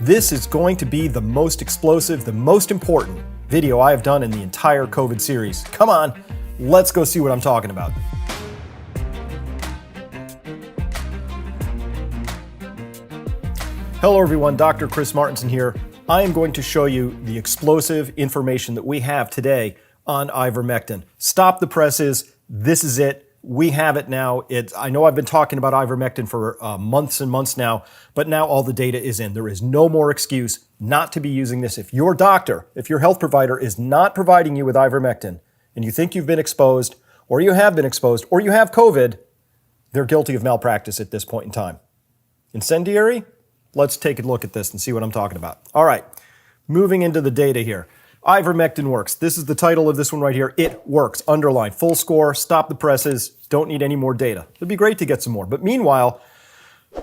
This is going to be the most explosive, the most important video I have done in the entire COVID series. Come on, let's go see what I'm talking about. Hello everyone, Dr. Chris Martenson here. I am going to show you the explosive information that we have today on ivermectin. Stop the presses. This is it. We have it now. I know I've been talking about ivermectin for months and months now, but now all the data is in. There is no more excuse not to be using this. If your doctor, if your health provider is not providing you with ivermectin and you think you've been exposed or you have been exposed or you have COVID, they're guilty of malpractice at this point in time. Incendiary? Let's take a look at this and see what I'm talking about. All right, moving into the data here. Ivermectin works. This is the title of this one right here. It works. Underline. Full score. Stop the presses. Don't need any more data. It'd be great to get some more. But meanwhile,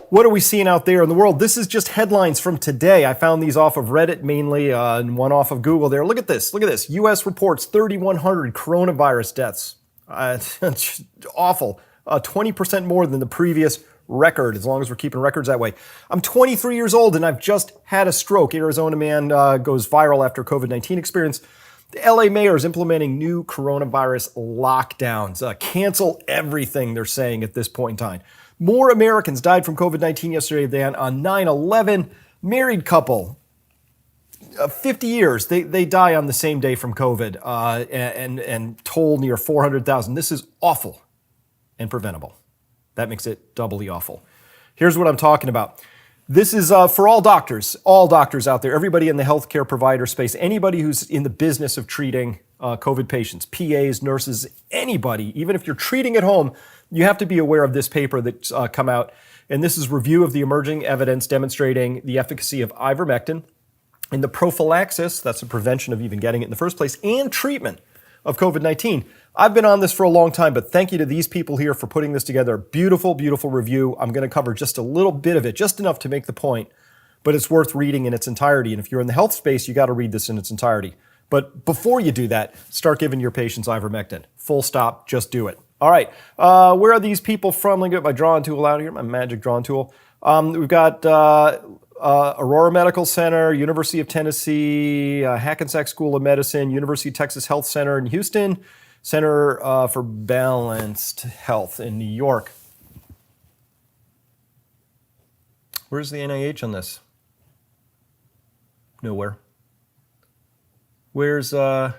what are we seeing out there in the world? This is just headlines from today. I found these off of Reddit mainly and one off of Google there. Look at this. Look at this. U.S. reports 3,100 coronavirus deaths. It's awful. 20% more than the previous record, as long as we're keeping records that way. I'm 23 years old and I've just had a stroke. Arizona man goes viral after COVID-19 experience. The LA mayor is implementing new coronavirus lockdowns. Cancel everything, they're saying at this point in time. More Americans died from COVID-19 yesterday than on 9/11. Married couple, 50 years, they die on the same day from COVID and toll near 400,000. This is awful and preventable. That makes it doubly awful. Here's what I'm talking about. This is for all doctors out there, everybody in the healthcare provider space, anybody who's in the business of treating COVID patients, PAs, nurses, anybody, even if you're treating at home, you have to be aware of this paper that's come out. And this is review of the emerging evidence demonstrating the efficacy of ivermectin in the prophylaxis, that's the prevention of even getting it in the first place, and treatment of COVID-19. I've been on this for a long time, but thank you to these people here for putting this together. Beautiful, beautiful review. I'm going to cover just a little bit of it, just enough to make the point, but it's worth reading in its entirety. And if you're in the health space, you got to read this in its entirety. But before you do that, start giving your patients ivermectin. Full stop, just do it. All right, where are these people from? Let me get my drawing tool out here, my magic drawing tool. We've got Aurora Medical Center, University of Tennessee, Hackensack School of Medicine, University of Texas Health Center in Houston, Center for Balanced Health in New York. Where's the NIH on this? Nowhere. Where's the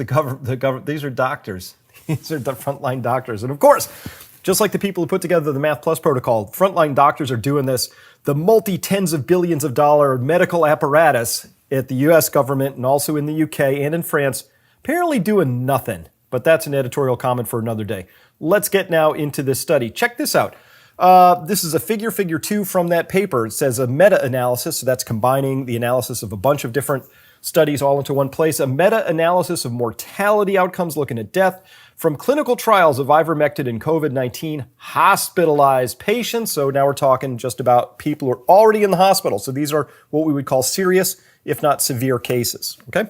government? These are doctors. These are the frontline doctors. And of course, just like the people who put together the Math Plus protocol, frontline doctors are doing this. The multi-tens of billions of dollar medical apparatus at the U.S. government and also in the U.K. and in France apparently doing nothing. But that's an editorial comment for another day. Let's get now into this study. Check this out. This is a figure 2 from that paper. It says a meta-analysis, so that's combining the analysis of a bunch of different studies all into one place. A meta-analysis of mortality outcomes looking at death from clinical trials of ivermectin in COVID-19 hospitalized patients. So now we're talking just about people who are already in the hospital. So these are what we would call serious, if not severe cases, okay?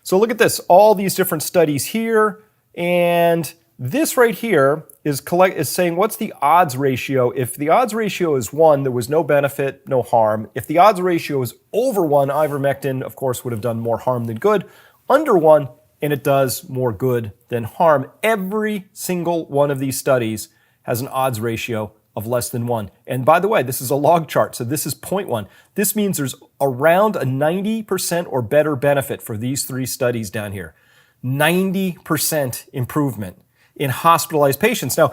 So look at this, all these different studies here, and this right here is saying what's the odds ratio. If the odds ratio is 1, there was no benefit, no harm. If the odds ratio is over 1, ivermectin, of course, would have done more harm than good. Under 1, and it does more good than harm. Every single one of these studies has an odds ratio of less than 1. And by the way, this is a log chart, so this is 0.1. This means there's around a 90% or better benefit for these 3 studies down here. 90% improvement in hospitalized patients. Now,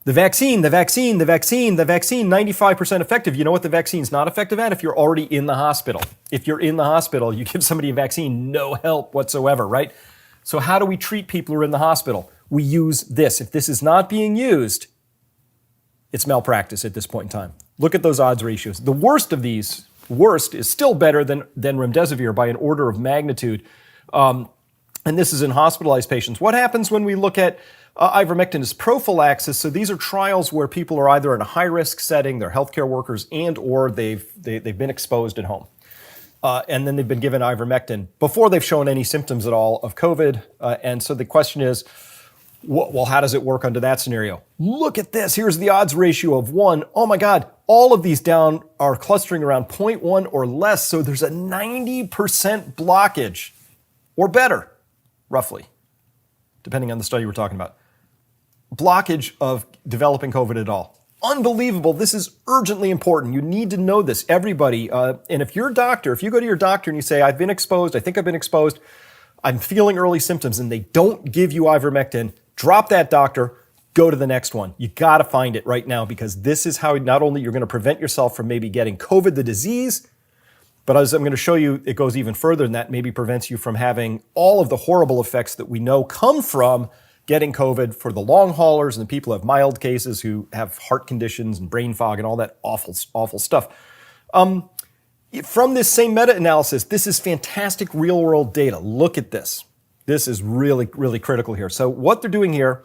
the vaccine, 95% effective. You know what the vaccine's not effective at? If you're already in the hospital. If you're in the hospital, you give somebody a vaccine, no help whatsoever, right? So how do we treat people who are in the hospital? We use this. If this is not being used, it's malpractice at this point in time. Look at those odds ratios. The worst of these, is still better than remdesivir by an order of magnitude. And this is in hospitalized patients. What happens when we look at ivermectin as prophylaxis? So these are trials where people are either in a high-risk setting, they're healthcare workers, and or they've been exposed at home. And then they've been given ivermectin before they've shown any symptoms at all of COVID. And so the question is, well, how does it work under that scenario? Look at this. Here's the odds ratio of 1. Oh my God, all of these down are clustering around 0.1 or less, so there's a 90% blockage, or better, roughly, depending on the study we're talking about, blockage of developing COVID at all. Unbelievable. This is urgently important. You need to know this, everybody. And if you're a doctor, if you go to your doctor and you say, I've been exposed, I think I've been exposed, I'm feeling early symptoms, and they don't give you ivermectin, drop that doctor, go to the next one. You got to find it right now, because this is how not only you're going to prevent yourself from maybe getting COVID, the disease, but as I'm going to show you, it goes even further than that, maybe prevents you from having all of the horrible effects that we know come from getting COVID for the long haulers and the people who have mild cases who have heart conditions and brain fog and all that awful, awful stuff. From this same meta-analysis, this is fantastic real-world data. Look at this. This is really, really critical here. So what they're doing here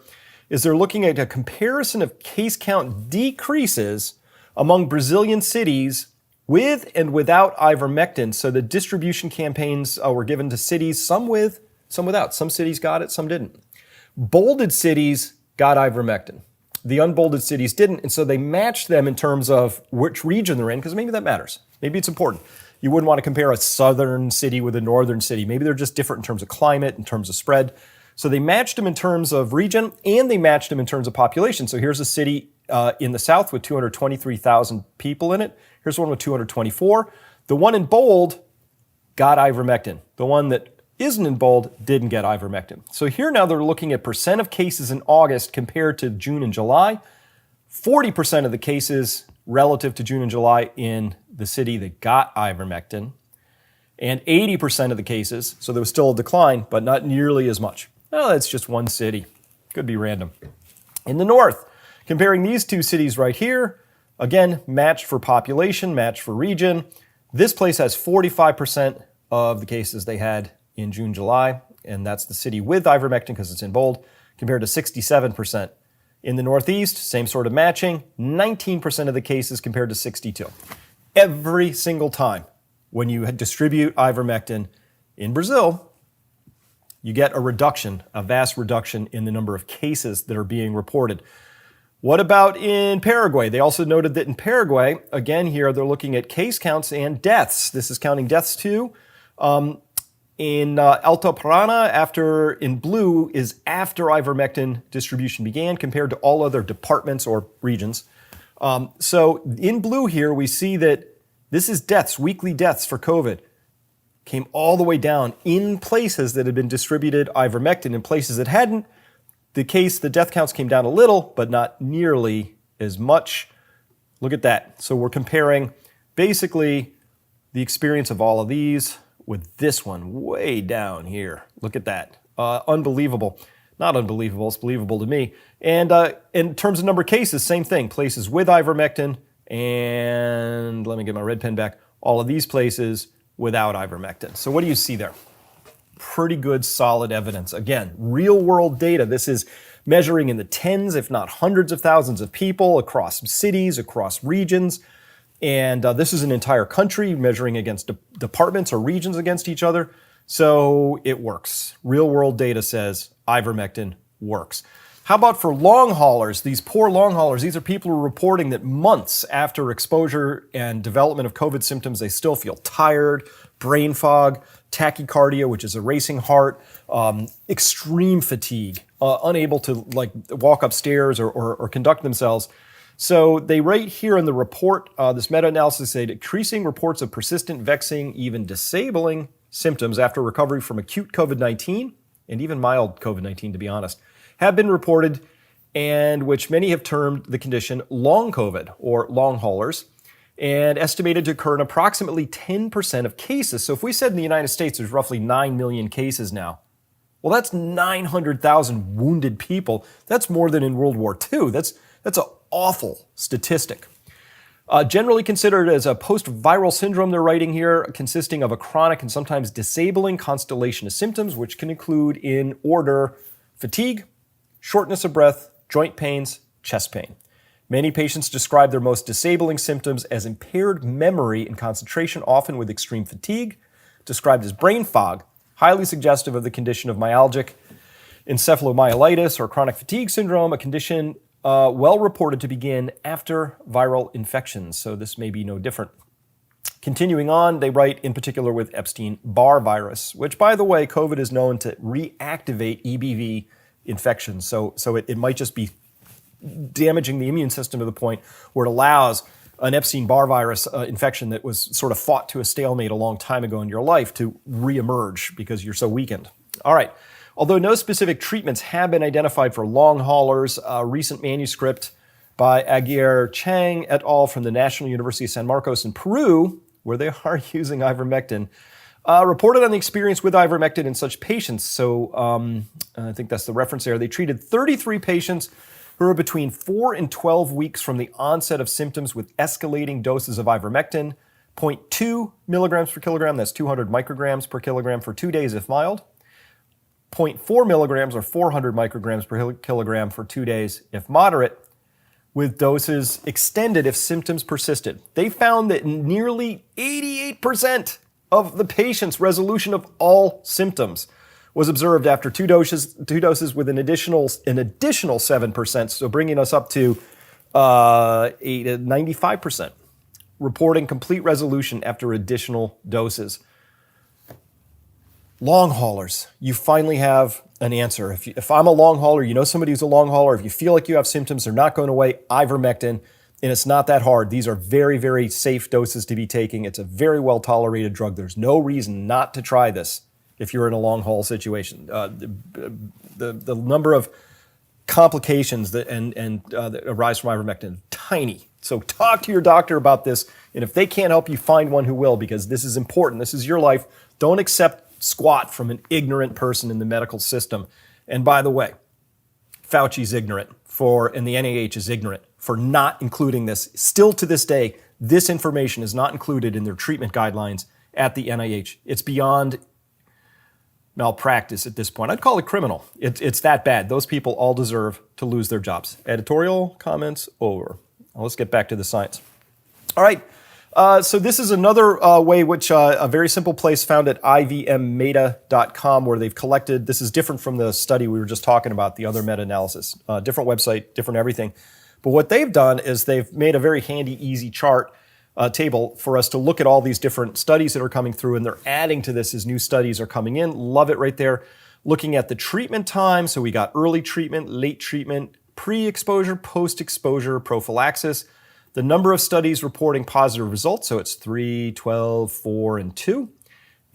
is they're looking at a comparison of case count decreases among Brazilian cities with and without ivermectin. So the distribution campaigns were given to cities, some with, some without. Some cities got it, some didn't. Bolded cities got ivermectin. The unbolded cities didn't, and so they matched them in terms of which region they're in, because maybe that matters. Maybe it's important. You wouldn't want to compare a southern city with a northern city. Maybe they're just different in terms of climate, in terms of spread. So they matched them in terms of region, and they matched them in terms of population. So here's a city in the south with 223,000 people in it. Here's one with 224. The one in bold got ivermectin. The one that isn't in bold didn't get ivermectin. So here now they're looking at percent of cases in August compared to June and July. 40% of the cases relative to June and July in the city that got ivermectin, and 80% of the cases, so there was still a decline, but not nearly as much. Well, that's just one city. Could be random. In the north, comparing these two cities right here, again, matched for population, matched for region. This place has 45% of the cases they had in June, July, and that's the city with ivermectin because it's in bold, compared to 67%. In the Northeast, same sort of matching, 19% of the cases compared to 62. Every single time when you distribute ivermectin in Brazil, you get a reduction, a vast reduction in the number of cases that are being reported. What about in Paraguay? They also noted that in Paraguay, again here, they're looking at case counts and deaths. This is counting deaths too. In Alto Parana, in blue, is after ivermectin distribution began compared to all other departments or regions. So in blue here, we see that this is deaths, weekly deaths for COVID. Came all the way down in places that had been distributed ivermectin. In places that hadn't, the death counts came down a little, but not nearly as much. Look at that. So we're comparing basically the experience of all of these with this one way down here. Look at that. Unbelievable. Not unbelievable, it's believable to me. And in terms of number of cases, same thing. Places with ivermectin, and let me get my red pen back, all of these places without ivermectin. So what do you see there? Pretty good, solid evidence. Again, real world data. This is measuring in the tens, if not hundreds of thousands of people across cities, across regions. And this is an entire country measuring against departments or regions against each other. So it works. Real world data says ivermectin works. How about for long haulers? These poor long haulers, these are people who are reporting that months after exposure and development of COVID symptoms, they still feel tired, brain fog, tachycardia, which is a racing heart, extreme fatigue, unable to walk upstairs or conduct themselves. So they write here in the report, this meta-analysis say decreasing reports of persistent, vexing, even disabling symptoms after recovery from acute COVID-19, and even mild COVID-19 to be honest, have been reported, and which many have termed the condition long COVID or long haulers, and estimated to occur in approximately 10% of cases. So if we said in the United States there's roughly 9 million cases now, well, that's 900,000 wounded people. That's more than in World War II. That's an awful statistic. Generally considered as a post-viral syndrome, they're writing here, consisting of a chronic and sometimes disabling constellation of symptoms, which can include in order fatigue, shortness of breath, joint pains, chest pain. Many patients describe their most disabling symptoms as impaired memory and concentration, often with extreme fatigue, described as brain fog, highly suggestive of the condition of myalgic encephalomyelitis or chronic fatigue syndrome, a condition well reported to begin after viral infections, so this may be no different. Continuing on, they write in particular with Epstein-Barr virus, which, by the way, COVID is known to reactivate EBV infections, so it might just be damaging the immune system to the point where it allows an Epstein-Barr virus infection that was sort of fought to a stalemate a long time ago in your life to reemerge because you're so weakened. All right. Although no specific treatments have been identified for long haulers, a recent manuscript by Aguirre Chang et al. From the National University of San Marcos in Peru, where they are using ivermectin, reported on the experience with ivermectin in such patients. So I think that's the reference there. They treated 33 patients who were between 4 and 12 weeks from the onset of symptoms with escalating doses of ivermectin, 0.2 milligrams per kilogram, that's 200 micrograms per kilogram for 2 days if mild, 0.4 milligrams or 400 micrograms per kilogram for 2 days if moderate, with doses extended if symptoms persisted. They found that nearly 88% of the patients' resolution of all symptoms was observed after two doses with an additional 7%, so bringing us up to 95%, reporting complete resolution after additional doses. Long haulers, you finally have an answer. If I'm a long hauler, you know somebody who's a long hauler, if you feel like you have symptoms, they're not going away, ivermectin, and it's not that hard. These are very, very safe doses to be taking. It's a very well-tolerated drug. There's no reason not to try this if you're in a long haul situation. The number of complications that arise from ivermectin, tiny. So talk to your doctor about this, and if they can't help you, find one who will, because this is important. This is your life. Don't accept squat from an ignorant person in the medical system. And by the way, Fauci's ignorant and the NIH is ignorant for not including this. Still to this day, this information is not included in their treatment guidelines at the NIH. It's beyond malpractice at this point. I'd call it criminal. It's that bad. Those people all deserve to lose their jobs. Editorial comments over. Now let's get back to the science. All right. So this is another way which a very simple place found at ivmmeta.com where they've collected. This is different from the study we were just talking about, the other meta-analysis. Different website, different everything. But what they've done is they've made a very handy, easy chart table for us to look at all these different studies that are coming through, and they're adding to this as new studies are coming in. Love it right there. Looking at the treatment time. So we got early treatment, late treatment, pre-exposure, post-exposure, prophylaxis. The number of studies reporting positive results, so it's 3, 12, 4, and 2.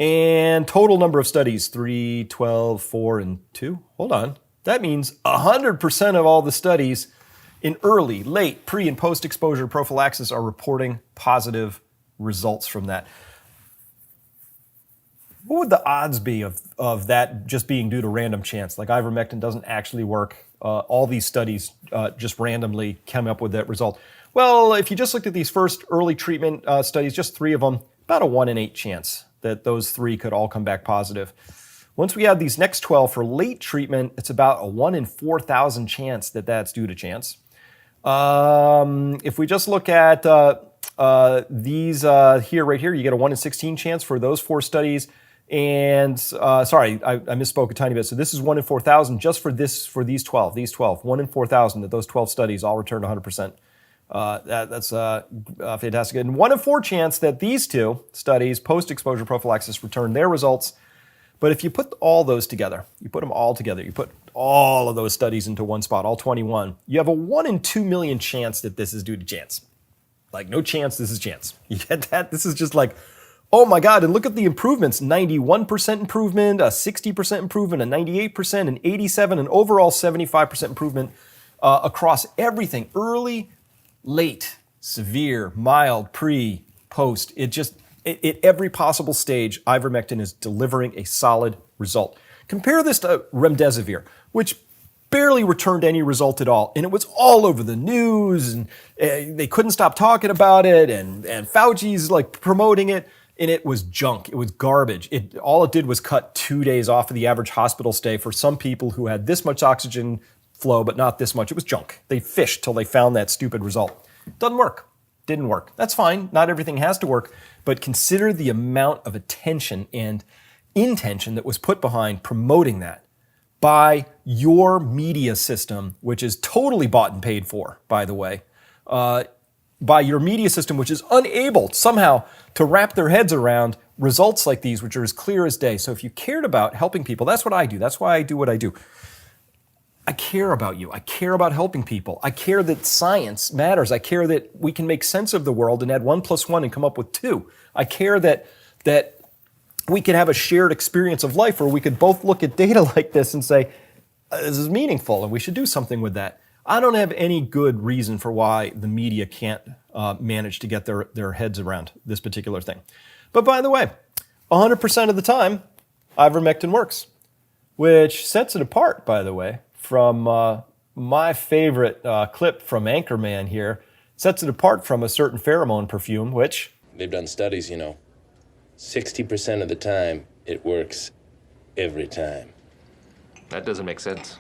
And total number of studies, 3, 12, 4, and 2. Hold on. That means 100% of all the studies in early, late, pre, and post-exposure prophylaxis are reporting positive results from that. What would the odds be of that just being due to random chance? Like ivermectin doesn't actually work. All these studies just randomly came up with that result. Well, if you just looked at these first early treatment studies, just 3 of them, about a 1 in 8 chance that those 3 could all come back positive. Once we have these next 12 for late treatment, it's about a 1 in 4,000 chance that that's due to chance. If we just look at these right here, you get a 1 in 16 chance for those 4 studies. And sorry, I misspoke a tiny bit. So this is 1 in 4,000 just for these 12. These 12, 1 in 4,000 that those 12 studies all returned 100%. That's fantastic. And 1 in 4 chance that these 2 studies, post-exposure prophylaxis, return their results. But if you put all those together, you put them all together, you put all of those studies into one spot, all 21, you have a 1 in 2 million chance that this is due to chance. Like no chance, this is chance. You get that? This is just like, oh my God, and look at the improvements. 91% improvement, a 60% improvement, a 98%, an 87%, an overall 75% improvement across everything. Early, late, severe, mild, pre, post. At every possible stage, ivermectin is delivering a solid result. Compare this to remdesivir, which barely returned any result at all. And it was all over the news, and they couldn't stop talking about it, and Fauci's like promoting it, and it was junk. It was garbage. All it did was cut 2 days off of the average hospital stay for some people who had this much oxygen flow, but not this much. It was junk. They fished till they found that stupid result. Doesn't work. Didn't work. That's fine. Not everything has to work, but consider the amount of attention and intention that was put behind promoting that. by your media system, which is totally bought and paid for, by the way, by your media system, which is unable somehow to wrap their heads around results like these, which are as clear as day. So if you cared about helping people, that's what I do. That's why I do what I do. I care about you. I care about helping people. I care that science matters. I care that we can make sense of the world and add 1 + 1 and come up with 2. I care that we can have a shared experience of life where we could both look at data like this and say, this is meaningful and we should do something with that. I don't have any good reason for why the media can't manage to get their heads around this particular thing. But by the way, 100% of the time, ivermectin works, which sets it apart, by the way, from my favorite clip from Anchorman here, sets it apart from a certain pheromone perfume, which... They've done studies, 60% of the time, it works every time. That doesn't make sense.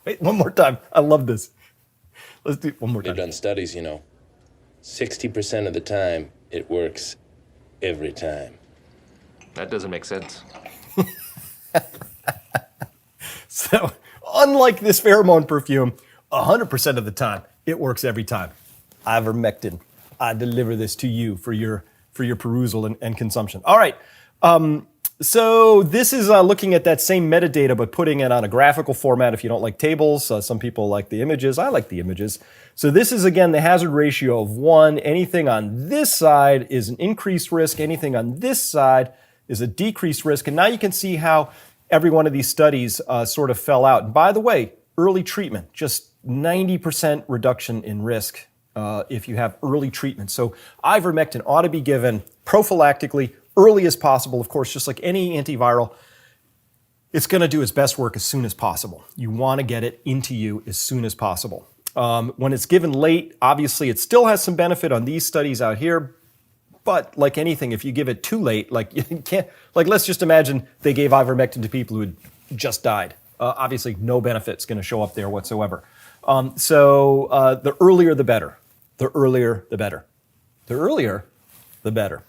Wait, one more time. I love this. Let's do it one more time. They've done studies, 60% of the time, it works every time. That doesn't make sense. So, unlike this pheromone perfume, 100% of the time, it works every time. Ivermectin. I deliver this to you for your perusal and consumption. All right. So this is looking at that same metadata, but putting it on a graphical format. If you don't like tables, some people like the images. I like the images. So this is, again, the hazard ratio of 1. Anything on this side is an increased risk. Anything on this side is a decreased risk. And now you can see how every one of these studies sort of fell out. And by the way, early treatment, just 90% reduction in risk if you have early treatment. So ivermectin ought to be given prophylactically, early as possible. Of course, just like any antiviral, it's going to do its best work as soon as possible. You want to get it into you as soon as possible. When it's given late, obviously it still has some benefit on these studies out here. But like anything, if you give it too late, like you can't, like let's just imagine they gave ivermectin to people who had just died. Obviously, no benefit's going to show up there whatsoever. So the earlier, the better. The earlier, the better. The earlier, the better.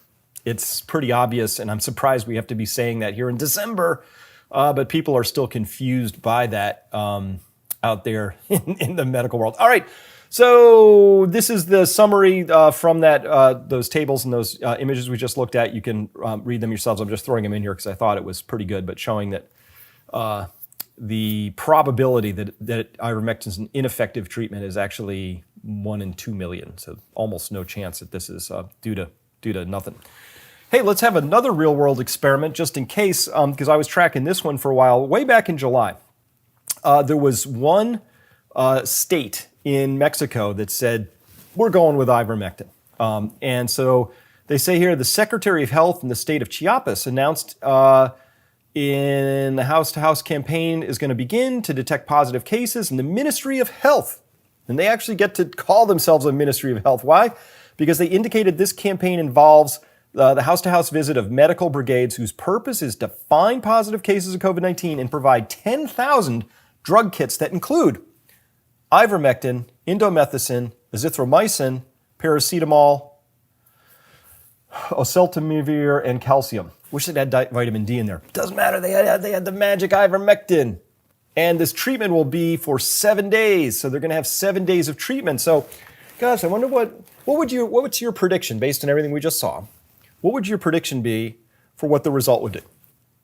It's pretty obvious, and I'm surprised we have to be saying that here in December, but people are still confused by that out there in the medical world. All right, so this is the summary from that those tables and those images we just looked at. You can read them yourselves. I'm just throwing them in here because I thought it was pretty good, but showing that the probability that ivermectin is an ineffective treatment is actually 1 in 2 million, so almost no chance that this is due to nothing. Hey, let's have another real-world experiment just in case, because I was tracking this one for a while. Way back in July, there was one state in Mexico that said, we're going with ivermectin. And so they say here, the Secretary of Health in the state of Chiapas announced in the house-to-house campaign is going to begin to detect positive cases in the Ministry of Health. And they actually get to call themselves a Ministry of Health. Why? Because they indicated this campaign involves the house-to-house visit of medical brigades whose purpose is to find positive cases of COVID-19 and provide 10,000 drug kits that include ivermectin, indomethacin, azithromycin, paracetamol, oseltamivir, and calcium. Wish it had vitamin D in there. Doesn't matter. They had the magic ivermectin. And this treatment will be for 7 days. So they're going to have 7 days of treatment. So, gosh, I wonder what's your prediction based on everything we just saw? What would your prediction be for what the result would do?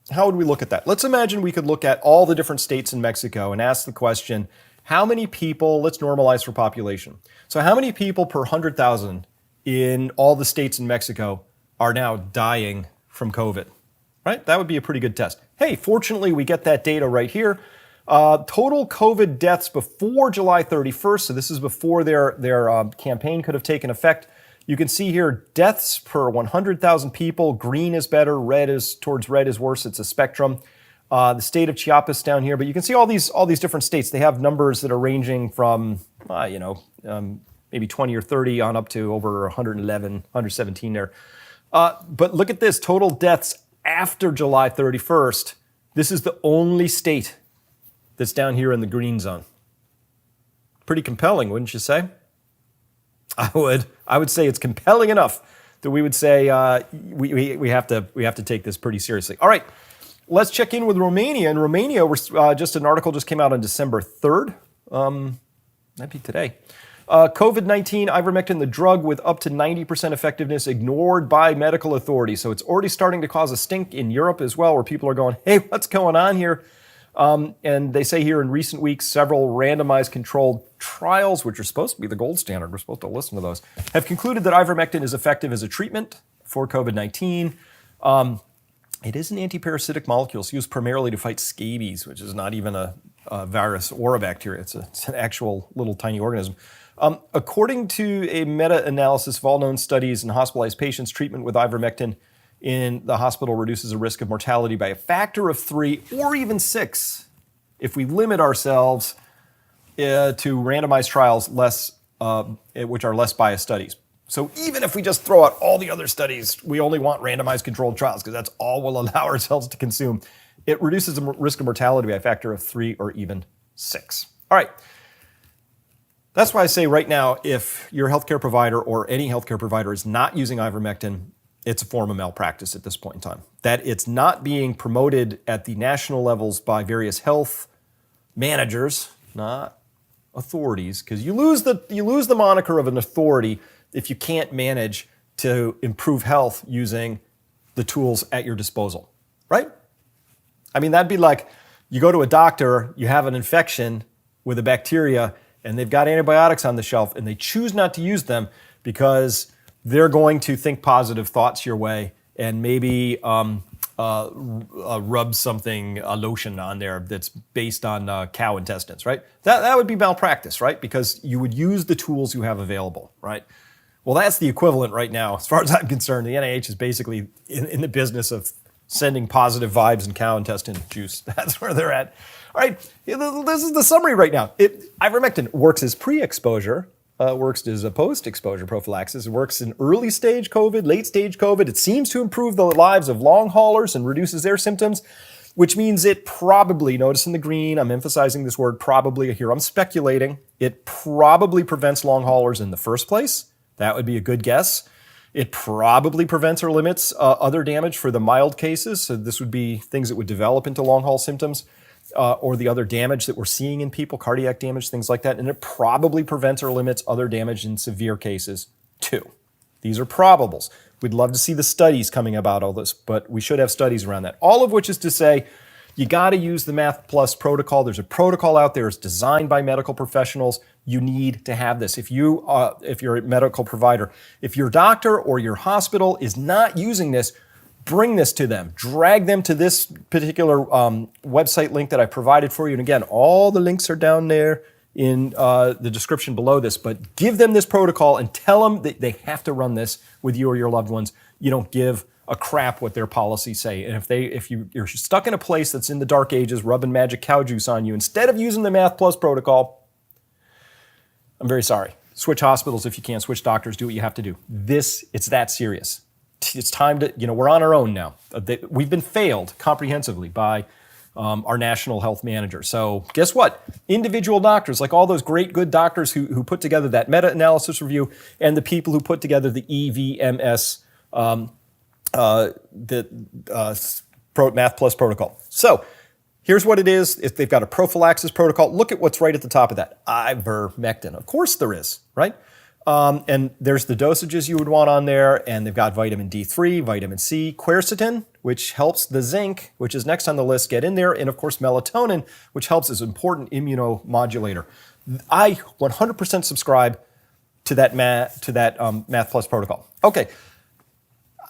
How would we look at that? Let's imagine we could look at all the different states in Mexico and ask the question, how many people, let's normalize for population. So how many people per 100,000 in all the states in Mexico are now dying from COVID, right? That would be a pretty good test. Hey, fortunately, we get that data right here. Total COVID deaths before July 31st, so this is before their campaign could have taken effect. You can see here deaths per 100,000 people. Green is better, red is worse. It's a spectrum. The state of Chiapas down here, but you can see all these different states. They have numbers that are ranging from maybe 20 or 30 on up to over 111, 117 there. But look at this, total deaths after July 31st. This is the only state that's down here in the green zone. Pretty compelling, wouldn't you say? I would say it's compelling enough that we would say we have to take this pretty seriously. All right, Let's check in with Romania. In Romania, just an article just came out on December 3rd. That'd be today. COVID-19, ivermectin, the drug with up to 90% effectiveness, ignored by medical authorities. So it's already starting to cause a stink in Europe as well, where people are going, hey, what's going on here? And they say here in recent weeks, several randomized controlled trials, which are supposed to be the gold standard, we're supposed to listen to those, have concluded that ivermectin is effective as a treatment for COVID-19. It is an antiparasitic molecule. It's used primarily to fight scabies, which is not even a virus or a bacteria. It's an actual little tiny organism. According to a meta-analysis of all known studies in hospitalized patients, treatment with ivermectin in the hospital reduces the risk of mortality by a factor of 3 or even 6 if we limit ourselves to randomized trials which are less biased studies. So even if we just throw out all the other studies, we only want randomized controlled trials because that's all we'll allow ourselves to consume. It reduces the risk of mortality by a factor of 3 or even 6. All right. That's why I say right now, if your healthcare provider or any healthcare provider is not using ivermectin, it's a form of malpractice at this point in time. That it's not being promoted at the national levels by various health managers, not authorities, because you lose the moniker of an authority if you can't manage to improve health using the tools at your disposal, right? I mean, that'd be like you go to a doctor, you have an infection with a bacteria, and they've got antibiotics on the shelf, and they choose not to use them because they're going to think positive thoughts your way and maybe rub something, a lotion on there that's based on cow intestines, right? That would be malpractice, right? Because you would use the tools you have available, right? Well, that's the equivalent right now. As far as I'm concerned, the NIH is basically in the business of sending positive vibes and cow intestine juice. That's where they're at. All right, this is the summary right now. Ivermectin works as pre-exposure, works as a post-exposure prophylaxis. It works in early stage COVID, late stage COVID. It seems to improve the lives of long haulers and reduces their symptoms, which means it probably, notice in the green, I'm emphasizing this word probably here, I'm speculating, it probably prevents long haulers in the first place. That would be a good guess. It probably prevents or limits other damage for the mild cases. So this would be things that would develop into long haul symptoms or the other damage that we're seeing in people, cardiac damage, things like that. And it probably prevents or limits other damage in severe cases too. These are probables. We'd love to see the studies coming about all this, but we should have studies around that. All of which is to say, you got to use the Math Plus protocol. There's a protocol out there. It's designed by medical professionals. You need to have this. If you're a medical provider, if your doctor or your hospital is not using this, bring this to them. Drag them to this particular website link that I provided for you. And again, all the links are down there in the description below this. But give them this protocol and tell them that they have to run this with you or your loved ones. You don't give a crap what their policies say. And if you're stuck in a place that's in the dark ages, rubbing magic cow juice on you, instead of using the Math Plus protocol, I'm very sorry. Switch hospitals if you can. Switch doctors. Do what you have to do. It's that serious. It's time to, we're on our own now. We've been failed comprehensively by our national health manager. So guess what? Individual doctors, like all those great good doctors who put together that meta-analysis review and the people who put together the EVMS Math Plus protocol. So here's what it is. If they've got a prophylaxis protocol, look at what's right at the top of that. Ivermectin. Of course there is, right? And there's the dosages you would want on there, and they've got vitamin D3, vitamin C, quercetin, which helps the zinc, which is next on the list, get in there, and of course melatonin, which helps as an important immunomodulator. I 100% subscribe to that Math Plus protocol. Okay.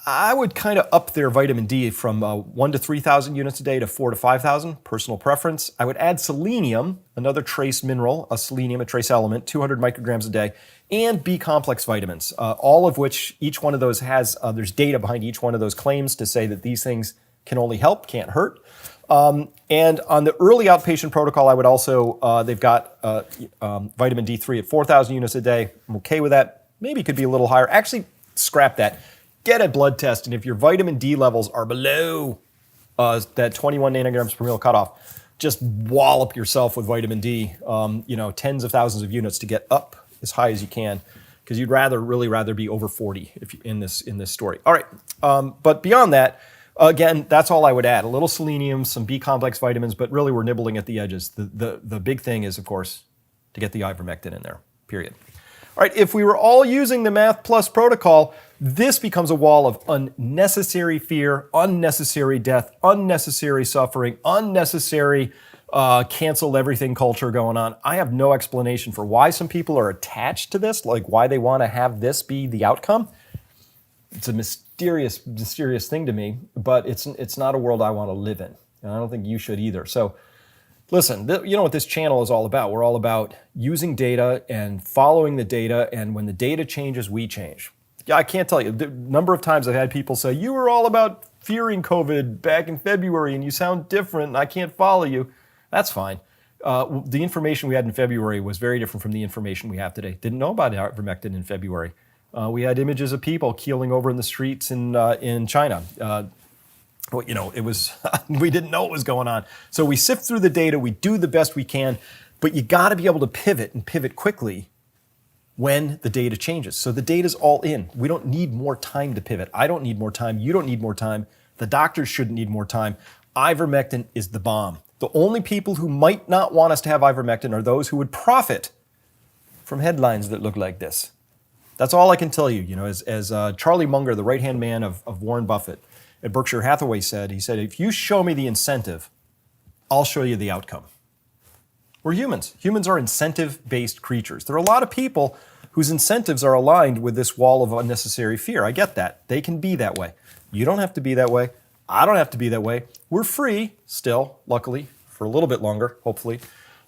I would kind of up their vitamin D from 1 to 3,000 units a day to 4 to 5,000, personal preference. I would add selenium, another trace mineral, a trace element, 200 micrograms a day, and B complex vitamins, all of which each one of those has, there's data behind each one of those claims to say that these things can only help, can't hurt. And on the early outpatient protocol, I would also, they've got vitamin D3 at 4,000 units a day. I'm okay with that. Maybe it could be a little higher. Actually, scrap that. Get a blood test, and if your vitamin D levels are below that 21 nanograms per mil cutoff, just wallop yourself with vitamin D, tens of thousands of units to get up as high as you can, because you'd really rather be over 40 in this story. All right, but beyond that, Again, that's all I would add. A little selenium, some B-complex vitamins, but really we're nibbling at the edges. The big thing is, of course, to get the ivermectin in there, period. All right, if we were all using the Math Plus protocol, this becomes a wall of unnecessary fear, unnecessary death, unnecessary suffering, unnecessary cancel everything culture going on. I have no explanation for why some people are attached to this, like why they want to have this be the outcome. It's a mysterious thing to me, but it's not a world I want to live in, and I don't think you should either. So listen, you know what this channel is all about. We're all about using data and following the data, and when the data changes, we change. Yeah, I can't tell you. The number of times I've had people say, you were all about fearing COVID back in February, and you sound different, and I can't follow you. That's fine. The information we had in February was very different from the information we have today. Didn't know about ivermectin in February. We had images of people keeling over in the streets in China. You know, it was we didn't know what was going on. So we sift through the data, we do the best we can, but you got to be able to pivot and pivot quickly when the data changes. So the data's all in. We don't need more time to pivot. I don't need more time. You don't need more time. The doctors shouldn't need more time. Ivermectin is the bomb. The only people who might not want us to have ivermectin are those who would profit from headlines that look like this. That's all I can tell you. You know, as Charlie Munger, the right-hand man of Warren Buffett at Berkshire Hathaway said, he said, if you show me the incentive, I'll show you the outcome. We're humans. Humans are incentive-based creatures. There are a lot of people whose incentives are aligned with this wall of unnecessary fear. I get that. They can be that way. You don't have to be that way. I don't have to be that way. We're free still, luckily, for a little bit longer, hopefully,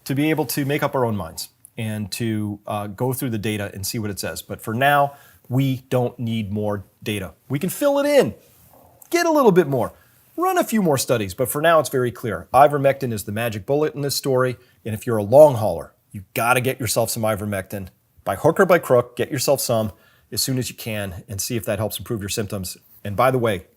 to be able to make up our own minds and to go through the data and see what it says. But for now, we don't need more data. We can fill it in, get a little bit more, run a few more studies. But for now, it's very clear. Ivermectin is the magic bullet in this story. And if you're a long hauler, you've got to get yourself some ivermectin. By hook or by crook, get yourself some as soon as you can and see if that helps improve your symptoms. And by the way,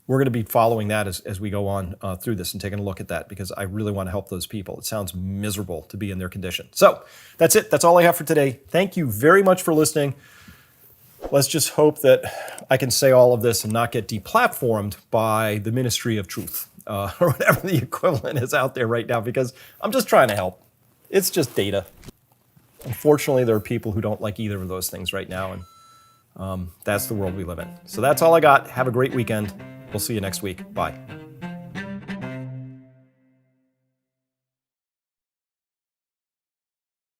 we're going to be following that as we go on through this and taking a look at that because I really want to help those people. It sounds miserable to be in their condition. So that's it. That's all I have for today. Thank you very much for listening. Let's just hope that I can say all of this and not get deplatformed by the Ministry of Truth or whatever the equivalent is out there right now because I'm just trying to help. It's just data. Unfortunately, there are people who don't like either of those things right now, and that's the world we live in. So that's all I got. Have a great weekend. We'll see you next week. Bye.